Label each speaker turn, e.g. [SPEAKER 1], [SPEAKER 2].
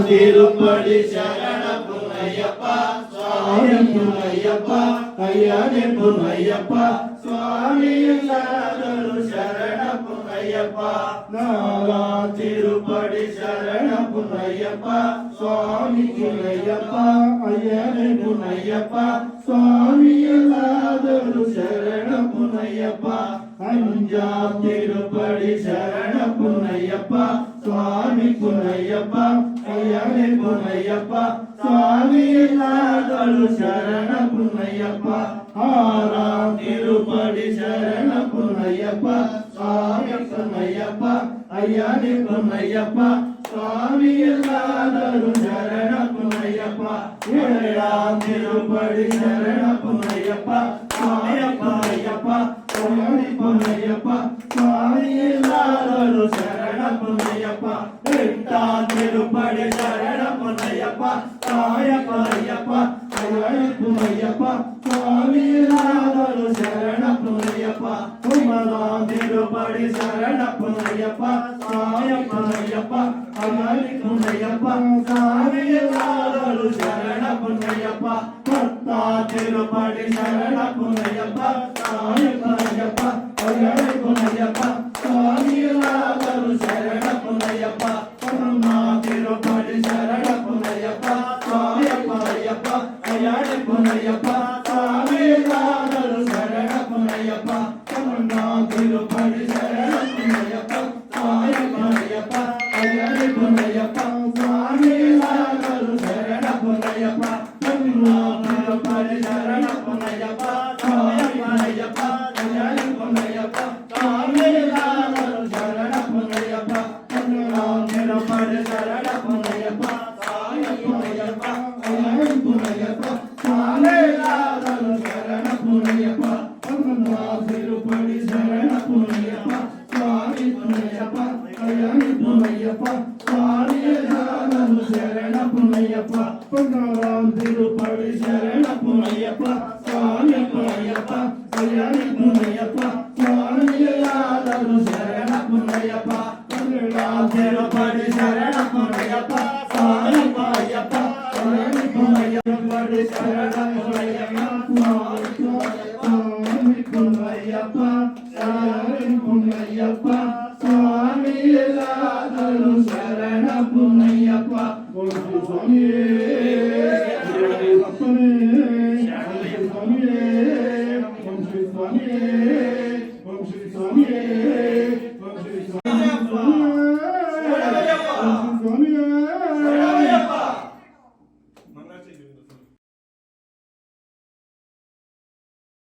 [SPEAKER 1] திருப்படி சரண புனையப்பா சுவாமி புனையப்பா ஐயனே புனையப்பா சுவாமி சரண புனையப்பா நாலா திருப்படி சரண புனையப்பா சுவாமி புனையப்பா ஐயனே புனையப்பா சுவாமி சரண புனையப்பா அஞ்சாம் திருப்படி சரண புனையப்பா சுவாமி புனையப்பா ஐயனே புனையப்பா சுவாமி சரண புனையப்பா ஆறாம் திருப்படி சரண புனையப்பா சுவாமி புனையப்பா ஐயனே புனையப்பா சுவாமி சரண புனையப்பா ஏழாம் திருப்படி சரண புனையப்பா சுவாமி புனையப்பா ஐயனே புனையப்பா சுவாமி சரண புனையப்பா எட்டாம் திருப்படி சரண புனையப்பா சாயப்பா ஐயனே புனையப்பா சுவாமி சரண புனையப்பா ஒன்பதாம் திருப்படி சரண புனையப்பா சாயப்பா ஐயனே புனையப்பா சுவாமி சரண புனையப்பா பத்தாம் திருப்படி சரண புனையப்பா சாயப்பா ஐயனே புனையப்பா சுவாமி சரண புனையப்பா பன்னெண்டாம் திருப்படி சரண புனையப்பா சாயப்பா ஐயனே புனையப்பா சுவாமி சரண புனையப்பா பன்னெண்டாம் திருப்படி சரண புனையப்பா சாயப்பா ஐயனே புனையப்பா சுவாமி சரண புனையப்பா பதிமூணாம் திருப்படி சரண புனையப்பா சாயப்பா ஐயனே புனையப்பா சுவாமி சரண புனையப்பா பதினாலாம் திருப்படி சரண புனையப்பா சாயப்பா ஐயனே புனையப்பா சுவாமி சரண புனையப்பா பதினொன்றாம் திருப்படி சரண புனையப்பா சுவாமி புனையப்பா ஐயனே புனையப்பா சுவாமி சரண புனையப்பா பதினாறாம் திருப்படி சரண புனையப்பா சுவாமி புனையப்பா ஐயனே புனையப்பா சுவாமி சரண புனையப்பா பதினேழாம் திருப்படி சரண புனையப்பா சுவாமி புனையப்பா ஐயனே புனையப்பா சரண